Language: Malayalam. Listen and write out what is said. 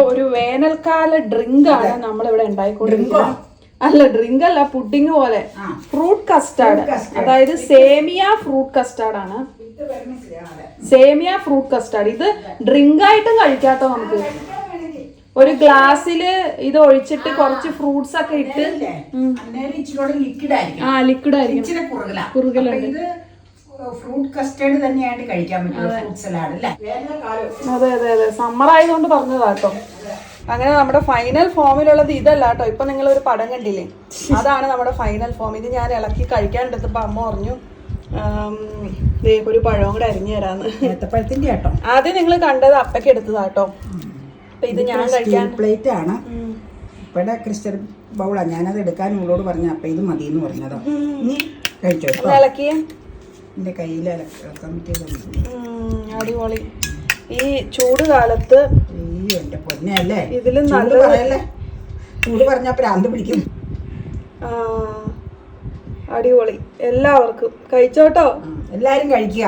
ഒരു വേനൽക്കാല ഡ്രിങ്ക് ആണ് നമ്മളിവിടെ ഉണ്ടായിക്കൊണ്ടിരിക്കുന്നത്. അല്ല, ഡ്രിങ്ക് അല്ല, പുഡിംഗ് പോലെ. ഫ്രൂട്ട് കസ്റ്റാർഡ്, അതായത് സേമിയ ഫ്രൂട്ട് കസ്റ്റാർഡ് ആണ്. സേമിയ ഫ്രൂട്ട് കസ്റ്റാർഡ് ഇത് ഡ്രിങ്ക് ആയിട്ടും കഴിക്കാട്ടോ. നമുക്ക് ഒരു ഗ്ലാസ്സില് ഇത് ഒഴിച്ചിട്ട് കുറച്ച് ഫ്രൂട്ട്സ് ഒക്കെ ഇട്ട് ലിക്വിഡ് ആയിരിക്കും. കുറുകലുണ്ട്. ഫ്രൂട്ട് കസ്റ്റേർഡ് തന്നെയായിട്ട് കഴിക്കാൻ പറ്റും. ഫ്രൂട്ട് സലാഡ് അല്ലേ? അതെ അതെ അതെ, സമ്മർ ആയതുകൊണ്ട് പറഞ്ഞതാട്ടോ. അങ്ങനെ നമ്മുടെ ഫൈനൽ ഫോമിലുള്ളത് ഇതല്ല കേട്ടോ. ഇപ്പൊ നിങ്ങൾ ഒരു പടം കണ്ടില്ലേ, അതാണ് നമ്മുടെ ഫൈനൽ ഫോം. ഇത് ഞാൻ ഇളക്കി കഴിക്കാൻ എടുത്തപ്പോ അമ്മ പറഞ്ഞു ഒരു പഴവും കൂടെ അരിഞ്ഞു തരാന്ന്. ഏത്തപ്പഴത്തിന്റെ കേട്ടോ. ആദ്യം നിങ്ങൾ കണ്ടത് അപ്പയ്ക്ക് എടുത്തതാട്ടോ. അപ്പൊ ഇത് ഞാൻ കഴിക്കാൻ പ്ലേറ്റ് ആണ്. ഇപ്പടെ ക്രിസ്റ്റൽ ബൗളാ. ഞാനത് എടുക്കാൻ ഇവളോട് പറഞ്ഞ അപ്പൊ ഇത് മതി എന്ന് പറഞ്ഞതോ. ഇനി കഴിച്ചോ. ഇളക്കിയേ എന്റെ കയ്യിൽ ഇളക്കാൻ പറ്റിയത്. അടിപൊളി. ഈ ചൂട് കാലത്ത് എന്റെ പൊന്നല്ലേ, ഇതിലും നല്ല പറയല്ലേ. ചൂട് പറഞ്ഞാ പ്രാന്ത് പിടിക്കും. അടിപൊളി. എല്ലാവർക്കും കഴിച്ചോട്ടോ. എല്ലാരും കഴിക്കുക.